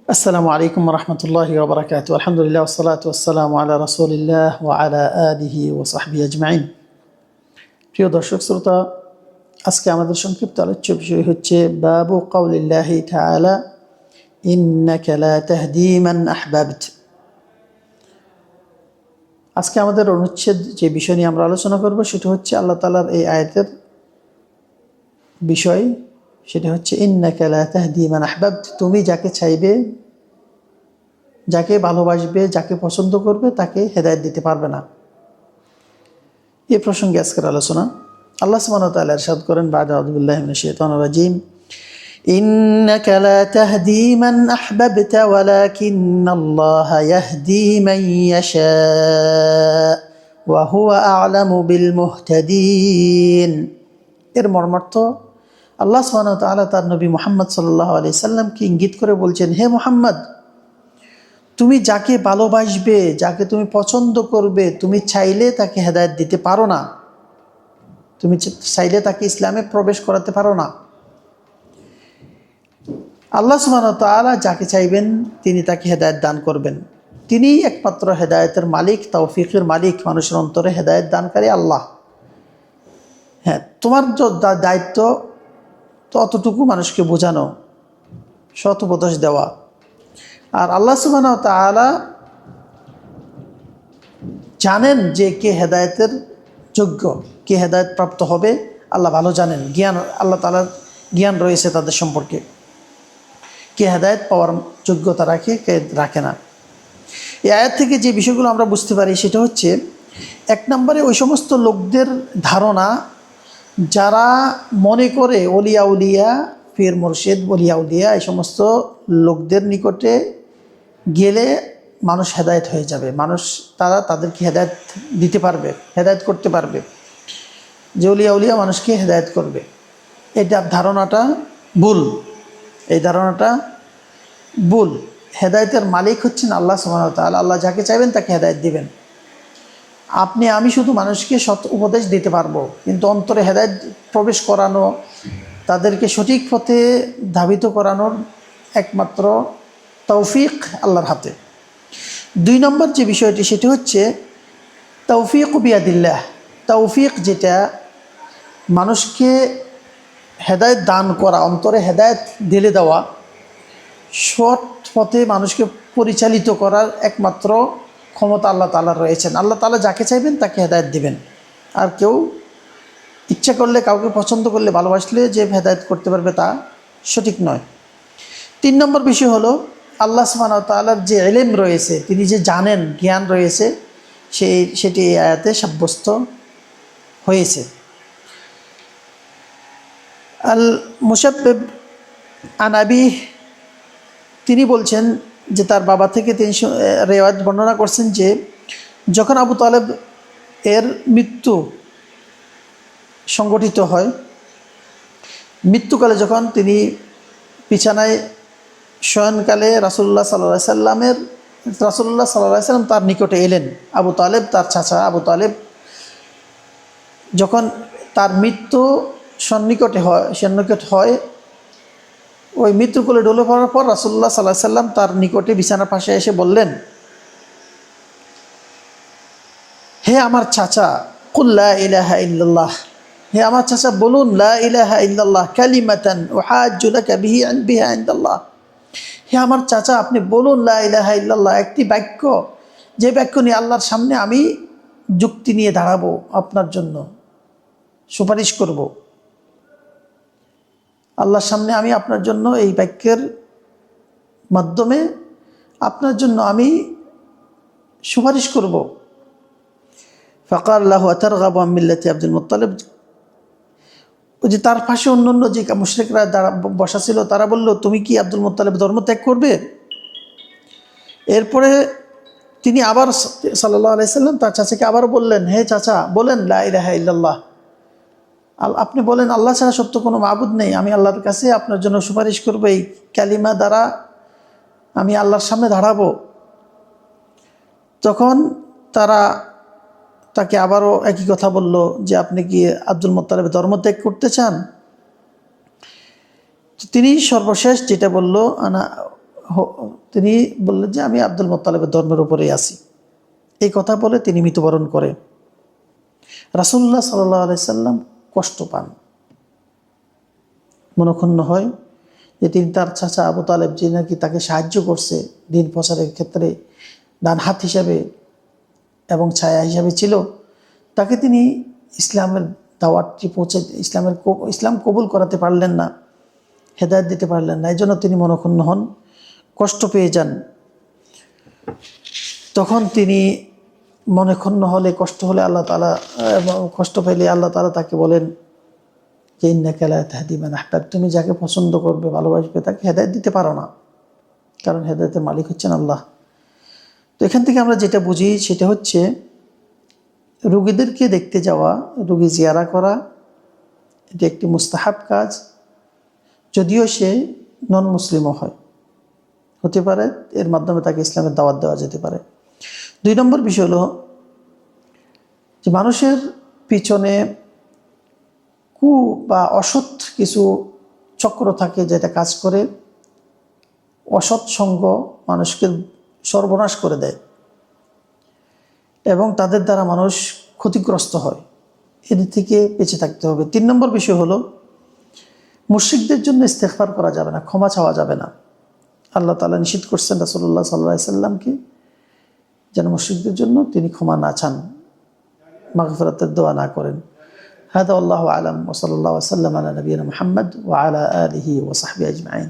আসসালামু আলাইকুম রহমতুল্লাহি ওয়া বারাকাতুহু। আলহামদুলিল্লাহ ওয়াসসালাতু ওয়াসসালামু আলা রাসূলিল্লাহ ওয়া আলা আলিহি ওয়া সাহবিহি আজমাইন। প্রিয় দর্শক শ্রোতা, আজকে আমাদের সংক্ষিপ্ত আলোচ্য বিষয় হচ্ছে বাবু কাউলিল্লাহি তাআলা ইন্নাকা লা তাহদি মান আহবাবত। আজকে আমাদের অনুচ্ছেদ যে বিষয় নিয়ে আমরা আলোচনা করব সেটা হচ্ছে আল্লাহ তাআলার এই আয়াতের বিষয়। সেটা হচ্ছে ইন্নাকা লা তাহদি মান আহবাবত, তুমি যাকে চাইবে, যাকে ভালোবাসবে, যাকে পছন্দ করবে তাকে হেদায়েত দিতে পারবে না। এই প্রসঙ্গে আজকের আলোচনা। আল্লাহ সুবহানাহু ওয়া তাআলা ইরশাদ করেন বা'দা আউযু বিল্লাহি মিনাশ শাইতানির রাজীম, ইন্নাকা লা তাহদি মান আহবাবতা ওয়ালাকিন্নাল্লাহা ইয়াহদি মান ইয়াশা ওয়া হুয়া আ'লামু বিল মুহতাদিন। এর মর্মার্থ, আল্লাহ সুবহানাহু ওয়া তাআলা তার নবী মুহাম্মদ সাল্লাল্লাহু আলাইহি সাল্লামকে ইঙ্গিত করে বলছেন, হে মুহাম্মদ, তুমি যাকে ভালোবাসবে, যাকে তুমি পছন্দ করবে, তুমি চাইলে তাকে হেদায়েত দিতে পারো না, তুমি চাইলে তাকে ইসলামে প্রবেশ করাতে পারো না। আল্লাহ সুবহানাহু ওয়া তাআলা যাকে চাইবেন তিনি তাকে হেদায়েত দান করবেন। তিনি একমাত্র হেদায়েতের মালিক, তৌফিকের মালিক, মানুষের অন্তরে হেদায়েত দানকারী আল্লাহ। হ্যাঁ, তোমার দায়িত্ব তো অতটুকু মানুষকে বোঝানো, সৎ উপদেশ দেওয়া। আর আল্লাহ সুবহানাহু ওয়া তাআলা জানেন যে কে হেদায়েতের যোগ্য, কে হেদায়েত প্রাপ্ত হবে, আল্লাহ ভালো জানেন। জ্ঞান, আল্লাহ তাআলার জ্ঞান রয়েছে তাদের সম্পর্কে, কে হেদায়েত পাওয়ার যোগ্যতা রাখে, কে রাখে না। এই আয়াত থেকে যে বিষয়গুলো আমরা বুঝতে পারি সেটা হচ্ছে, এক নম্বরে ওই সমস্ত লোকদের ধারণা যারা মনে করে অলিয়া উলিয়া, পীর মুর্শিদ, অলিয়া উলিয়া এই সমস্ত লোকদের নিকটে গেলে মানুষ হেদায়েত হয়ে যাবে, তারা তাদেরকে হেদায়েত দিতে পারবে, হেদায়েত করতে পারবে, যে অলিয়া উলিয়া মানুষকে হেদায়েত করবে। এটা ধারণাটা ভুল, এই ধারণাটা ভুল। হেদায়েতের মালিক হচ্ছেন আল্লাহ সুবহানাহু ওয়া তাআলা। আল্লাহ যাকে চাইবেন তাকে হেদায়েত দিবেন। আমি শুধু মানুষকে সৎ উপদেশ দিতে পারবো, কিন্তু অন্তরে হেদায়েত প্রবেশ করানো, তাদেরকে সঠিক পথে ধাবিত করানোর একমাত্র তৌফিক আল্লাহর হাতে। দুই নম্বর যে বিষয়টি সেটি হচ্ছে তৌফিক বিয়াদিল্লাহ। তৌফিক যেটা মানুষকে হেদায়েত দান করা, অন্তরে হেদায়েত ঢেলে দেওয়া, সৎ পথে মানুষকে পরিচালিত করার একমাত্র ক্ষমতা আল্লাহ তাআলার রয়েছেন। আল্লাহ তাআলা যাকে চাইবেন তাকে হেদায়েত দিবেন। আর কেউ ইচ্ছা করলে, কাউকে পছন্দ করলে, ভালোবাসলে যে হেদায়েত করতে পারবে তা সঠিক নয়। তিন নম্বর বিষয় হলো আল্লাহ সুবহানাহু ওয়া তাআলার যে ইলম রয়েছে, তিনি যে জানেন, জ্ঞান রয়েছে, সেটি এই আয়াতে সাব্যস্ত হয়েছে। আল মুশাব্বিব আন আবি, তিনি বলছেন যে তার বাবা থেকে তিনি রেওয়ায়াত বর্ণনা করছেন যে যখন আবু তালেব এর মৃত্যু সংগঠিত হয়, মৃত্যুকালে যখন তিনি বিছানায় শয়নকালে রাসূলুল্লাহ সাল্লাল্লাহু আলাইহি সাল্লাম তার নিকটে এলেন। আবু তালেব, তার চাচা আবু তালেব, যখন তার মৃত্যু সন্নিকট হয়, ওই মৃত্যুকুলে ঢলে পড়ার পর রাসূলুল্লাহ সাল্লাল্লাহু আলাইহি সাল্লাম তার নিকটে বিছানার পাশে এসে বললেন, হে আমার চাচা, কুল লা ইলাহা ইল্লাল্লাহ, হে আমার চাচা বলুন লা ইলাহা ইল্লাল্লাহ কালিমাতান উহাজ্জু লাকা বিহা ইনদাল্লাহ। হে আমার চাচা, আপনি বলুন লা ইলাহা ইল্লাল্লাহ, একটি বাক্য, যে বাক্য নিয়ে আল্লাহর সামনে আমি যুক্তি নিয়ে দাঁড়াবো, আপনার জন্য সুপারিশ করব, আল্লাহর সামনে আমি আপনার জন্য এই বাক্যের মাধ্যমে আপনার জন্য আমি সুপারিশ করব। ফাকাল লাহু আতারগাবু আন মিল্লাতি আব্দুল মুত্তালিব, ওই যে তার পাশে অন্যান্য যে মুশরিকরা বসা ছিল তারা বলল, তুমি কি আব্দুল মুত্তালিব ধর্ম ত্যাগ করবে? এরপরে তিনি আবার সাল্লাল্লাহু আলাইহি সাল্লাম তার চাচাকে আবার বললেন, হে চাচা বলেন লা ইলাহা ইল্লাল্লাহ, আপনি বলেন আল্লাহ ছাড়া সত্য কোনো মাবুদ নেই, আমি আল্লাহর কাছে আপনার জন্য সুপারিশ করব, এই কালিমা দ্বারা আমি আল্লাহর সামনে দাঁড়াবো। তখন তারা তাকে আবারও একই কথা বলল যে আপনি কি আব্দুল মুত্তালিব ধর্ম ত্যাগ করতে চান? তিনি সর্বশেষ যেটা বলল, আনা তিনি বললেন যে আমি আব্দুল মোত্তালেবের ধর্মের উপরেই আছি। এই কথা বলে তিনি মৃত্যুবরণ করে। রাসূলুল্লাহ সাল্লাল্লাহু আলাইহি সাল্লাম কষ্ট পান, মনক্ষুণ্ণ হয় যে তিনি তার চাচা আবু তালেব, যে নাকি তাকে সাহায্য করছে দিন প্রচারের ক্ষেত্রে, ডান হাত হিসাবে এবং ছায়া হিসাবে ছিল, তাকে তিনি ইসলামের দাওয়াতটি পৌঁছে ইসলাম কবুল করাতে পারলেন না, হেদায়েত দিতে পারলেন না। এই জন্য তিনি মনক্ষুণ্ণ হন, কষ্ট পেয়ে যান। তখন তিনি মনে ক্ষুণ্ণ হলে, কষ্ট হলে আল্লাহ তাআলা, কষ্ট পেলে আল্লাহ তাআলা তাকে বলেন যে ইন্নাকা লা তাহদি মান আহবাবতা, তুমি যাকে পছন্দ করবে, ভালোবাসবে, তাকে হেদায়েত দিতে পারো না, কারণ হেদায়েতের মালিক হচ্ছেন আল্লাহ। তো এখান থেকে আমরা যেটা বুঝি সেটা হচ্ছে রোগীদেরকে দেখতে যাওয়া, রোগী জিয়ারা করা, এটি একটি মুস্তাহাব কাজ, যদিও সে নন মুসলিমও হতে পারে, এর মাধ্যমে তাকে ইসলামের দাওয়াত দেওয়া যেতে পারে। 2 নম্বর বিষয় হলো যে মানুষের পিছনে বা অসৎ কিছু চক্র থাকে যেটা কাজ করে, অসৎ সঙ্গ মানুষকে সর্বনাশ করে দেয় এবং তাদের দ্বারা মানুষ ক্ষতিগ্রস্ত হয়। এর থেকে বেঁচে থাকতে হবে। 3 নম্বর বিষয় হলো মুশরিকদের জন্য ইস্তেগফার করা যাবে না, ক্ষমা চাওয়া যাবে না। আল্লাহ তাআলা নিষেধ করছেন রাসূলুল্লাহ সাল্লাল্লাহু আলাইহি সাল্লামকে যেন মুশরিকদের জন্য তিনি ক্ষমা না চান, মাগফিরাতের দোয়া না করেন। হাদা আল্লাহু আ'লাম ওয়া সাল্লাল্লাহু ওয়া সাল্লাম আলা নবিয়িনা মুহাম্মদ ওয়া আলা আলিহি ওয়া সাহবিহি আজমাইন।